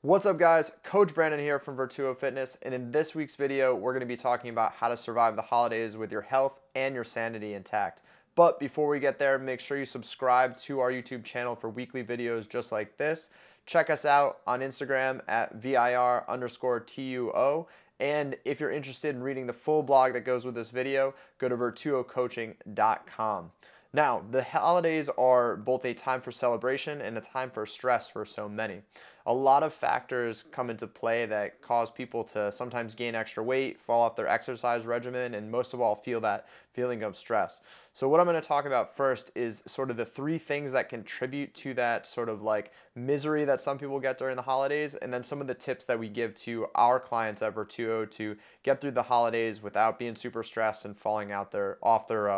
What's up guys, Coach Brandon here from Virtuo Fitness, and in this week's video we're going to be talking about how to survive the holidays with your health and your sanity intact. But before we get there, make sure you subscribe to our YouTube channel for weekly videos just like this. Check us out on Instagram at vir_tuo, and if you're interested in reading the full blog that goes with this video, go to virtuocoaching.com. Now, the holidays are both a time for celebration and a time for stress for so many. A lot of factors come into play that cause people to sometimes gain extra weight, fall off their exercise regimen, and most of all, feel that feeling of stress. So what I'm going to talk about first is sort of the three things that contribute to that sort of like misery that some people get during the holidays, and then some of the tips that we give to our clients at Virtuo to get through the holidays without being super stressed and falling off their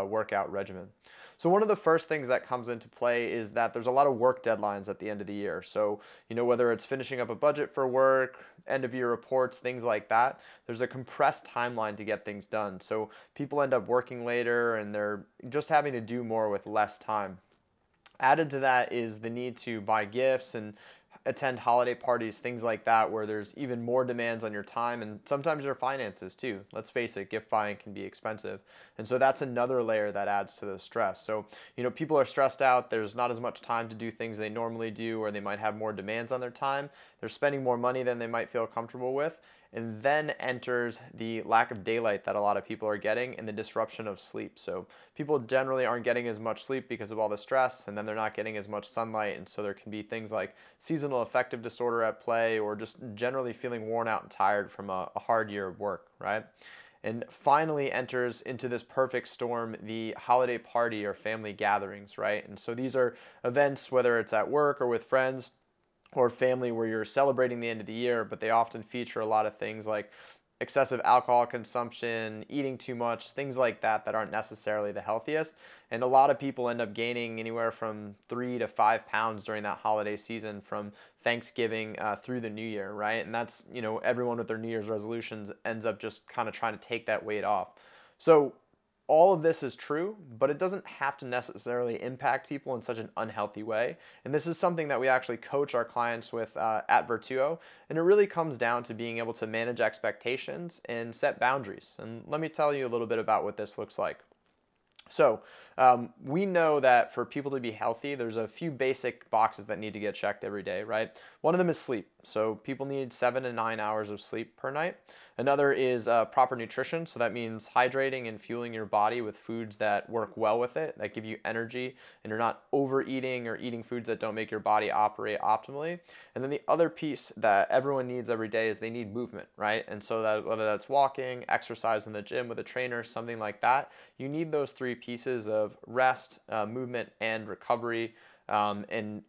workout regimen. So one of the first things that comes into play is that there's a lot of work deadlines at the end of the year. So, whether it's finishing up a budget for work, end of year reports, things like that, there's a compressed timeline to get things done. So people end up working later and they're just having to do more with less time. Added to that is the need to buy gifts and attend holiday parties, things like that, where there's even more demands on your time and sometimes your finances too. Let's face it, gift buying can be expensive. And so that's another layer that adds to the stress. So, people are stressed out. There's not as much time to do things they normally do, or they might have more demands on their time. They're spending more money than they might feel comfortable with. And then enters the lack of daylight that a lot of people are getting and the disruption of sleep. So people generally aren't getting as much sleep because of all the stress, and then they're not getting as much sunlight. And so there can be things like seasonal affective disorder at play, or just generally feeling worn out and tired from a hard year of work, right? And finally enters into this perfect storm the holiday party or family gatherings, right? And so these are events, whether it's at work or with friends or family, where you're celebrating the end of the year, but they often feature a lot of things like excessive alcohol consumption, eating too much, things like that aren't necessarily the healthiest. And a lot of people end up gaining anywhere from 3 to 5 pounds during that holiday season from Thanksgiving through the new year, right? And that's, everyone with their New Year's resolutions ends up just kind of trying to take that weight off. So all of this is true, but it doesn't have to necessarily impact people in such an unhealthy way. And this is something that we actually coach our clients with at Virtuo. And it really comes down to being able to manage expectations and set boundaries. And let me tell you a little bit about what this looks like. So we know that for people to be healthy, there's a few basic boxes that need to get checked every day, right? One of them is sleep. So people need 7 to 9 hours of sleep per night. Another is proper nutrition. So that means hydrating and fueling your body with foods that work well with it, that give you energy, and you're not overeating or eating foods that don't make your body operate optimally. And then the other piece that everyone needs every day is they need movement, right? And so that whether that's walking, exercise in the gym with a trainer, something like that, you need those three pieces of rest, movement, and recovery, and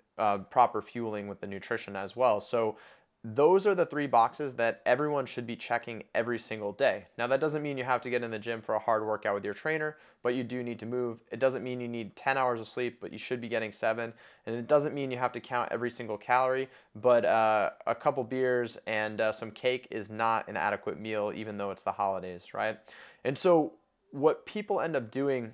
proper fueling with the nutrition as well. So those are the three boxes that everyone should be checking every single day. Now, that doesn't mean you have to get in the gym for a hard workout with your trainer, but you do need to move. It doesn't mean you need 10 hours of sleep, but you should be getting 7. And it doesn't mean you have to count every single calorie, but a couple beers and some cake is not an adequate meal, even though it's the holidays, right? And so what people end up doing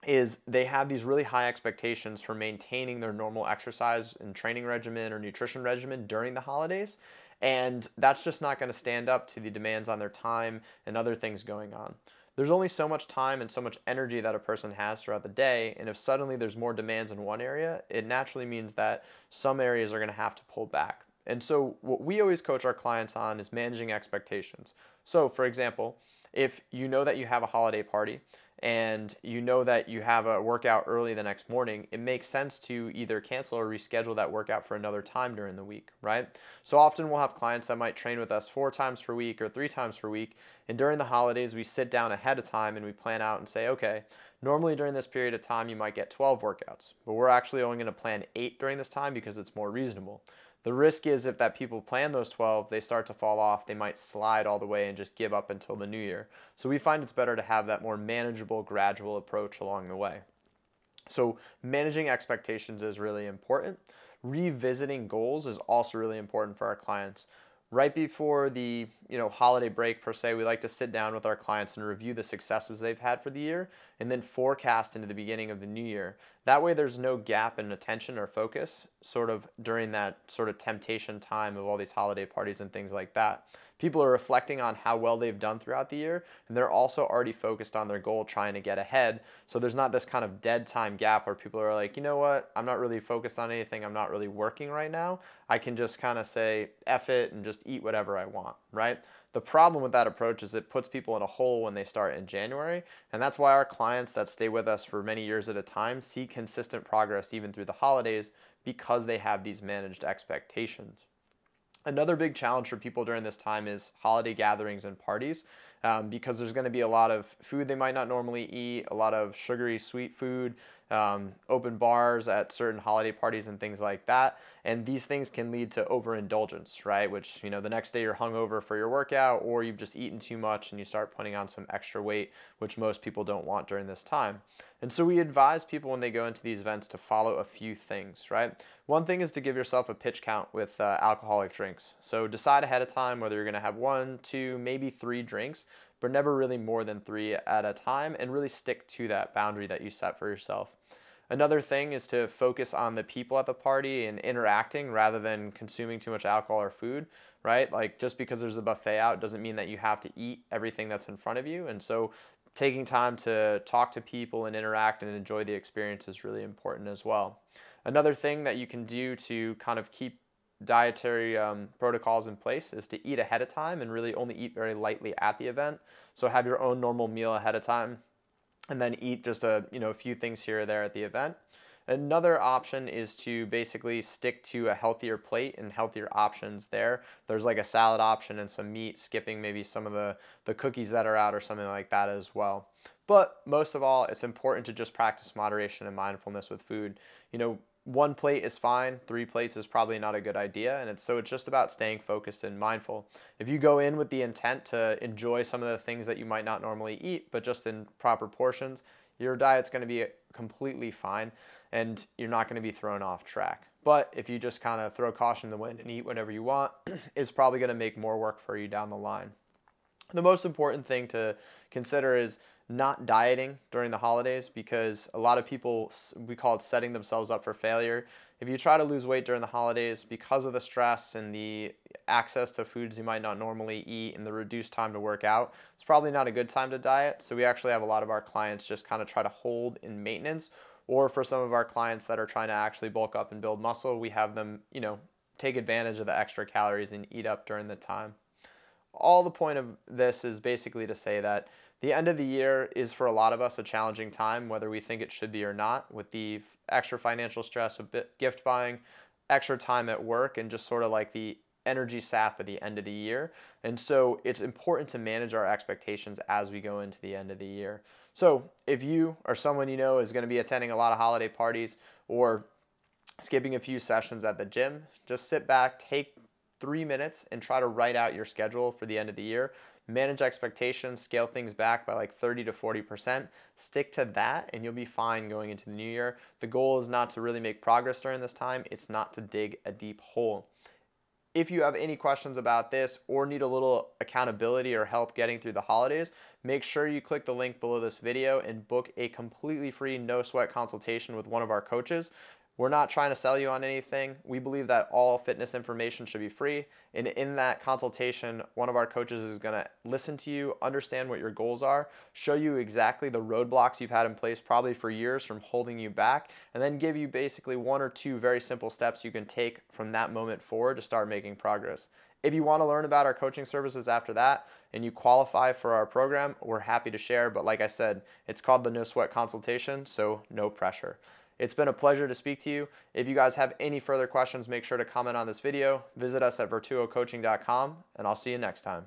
is they have these really high expectations for maintaining their normal exercise and training regimen or nutrition regimen during the holidays. And that's just not going to stand up to the demands on their time and other things going on. There's only so much time and so much energy that a person has throughout the day. And if suddenly there's more demands in one area, it naturally means that some areas are going to have to pull back. And so what we always coach our clients on is managing expectations. So for example, if you know that you have a holiday party and you know that you have a workout early the next morning, it makes sense to either cancel or reschedule that workout for another time during the week, right? So often we'll have clients that might train with us 4 times per week or 3 times per week. And during the holidays, we sit down ahead of time and we plan out and say, okay, normally during this period of time, you might get 12 workouts, but we're actually only going to plan 8 during this time because it's more reasonable. The risk is if that people plan those 12, they start to fall off, they might slide all the way and just give up until the new year. So we find it's better to have that more manageable, gradual approach along the way. So managing expectations is really important. Revisiting goals is also really important for our clients. Right before the holiday break per se, we like to sit down with our clients and review the successes they've had for the year and then forecast into the beginning of the new year. That way there's no gap in attention or focus sort of during that sort of temptation time of all these holiday parties and things like that. People are reflecting on how well they've done throughout the year, and they're also already focused on their goal, trying to get ahead. So there's not this kind of dead time gap where people are like, you know what, I'm not really focused on anything, I'm not really working right now. I can just kind of say F it and just eat whatever I want, right? The problem with that approach is it puts people in a hole when they start in January, and that's why our clients that stay with us for many years at a time see consistent progress even through the holidays, because they have these managed expectations. Another big challenge for people during this time is holiday gatherings and parties, because there's going to be a lot of food they might not normally eat, a lot of sugary sweet food, open bars at certain holiday parties and things like that. And these things can lead to overindulgence, right? Which, the next day you're hungover for your workout, or you've just eaten too much and you start putting on some extra weight, which most people don't want during this time. And so we advise people when they go into these events to follow a few things, right? One thing is to give yourself a pitch count with alcoholic drinks. So decide ahead of time whether you're going to have 1, 2, maybe 3 drinks, but never really more than 3 at a time, and really stick to that boundary that you set for yourself. Another thing is to focus on the people at the party and interacting rather than consuming too much alcohol or food, right? Like, just because there's a buffet out doesn't mean that you have to eat everything that's in front of you. And so taking time to talk to people and interact and enjoy the experience is really important as well. Another thing that you can do to kind of keep dietary protocols in place is to eat ahead of time and really only eat very lightly at the event. So have your own normal meal ahead of time, and then eat just a few things here or there at the event. Another option is to basically stick to a healthier plate and healthier options there. There's like a salad option and some meat, skipping maybe some of the cookies that are out or something like that as well. But most of all, it's important to just practice moderation and mindfulness with food. 1 plate is fine, 3 plates is probably not a good idea, and it's just about staying focused and mindful. If you go in with the intent to enjoy some of the things that you might not normally eat, but just in proper portions, your diet's going to be completely fine, and you're not going to be thrown off track. But if you just kind of throw caution in the wind and eat whatever you want, it's probably going to make more work for you down the line. The most important thing to consider is not dieting during the holidays, because a lot of people, we call it setting themselves up for failure. If you try to lose weight during the holidays, because of the stress and the access to foods you might not normally eat and the reduced time to work out, it's probably not a good time to diet. So we actually have a lot of our clients just kind of try to hold in maintenance, or for some of our clients that are trying to actually bulk up and build muscle, we have them, take advantage of the extra calories and eat up during the time. All the point of this is basically to say that the end of the year is, for a lot of us, a challenging time, whether we think it should be or not, with the extra financial stress of gift buying, extra time at work, and just sort of like the energy sap at the end of the year. And so it's important to manage our expectations as we go into the end of the year. So if you or someone you know is going to be attending a lot of holiday parties or skipping a few sessions at the gym, just sit back, take 3 minutes, and try to write out your schedule for the end of the year. Manage expectations, scale things back by like 30 to 40%. Stick to that and you'll be fine going into the new year. The goal is not to really make progress during this time. It's not to dig a deep hole. If you have any questions about this or need a little accountability or help getting through the holidays, make sure you click the link below this video and book a completely free, no sweat consultation with one of our coaches. We're not trying to sell you on anything. We believe that all fitness information should be free. And in that consultation, one of our coaches is going to listen to you, understand what your goals are, show you exactly the roadblocks you've had in place probably for years from holding you back, and then give you basically 1 or 2 very simple steps you can take from that moment forward to start making progress. If you want to learn about our coaching services after that and you qualify for our program, we're happy to share. But like I said, it's called the No Sweat Consultation, so no pressure. It's been a pleasure to speak to you. If you guys have any further questions, make sure to comment on this video. Visit us at virtuocoaching.com, and I'll see you next time.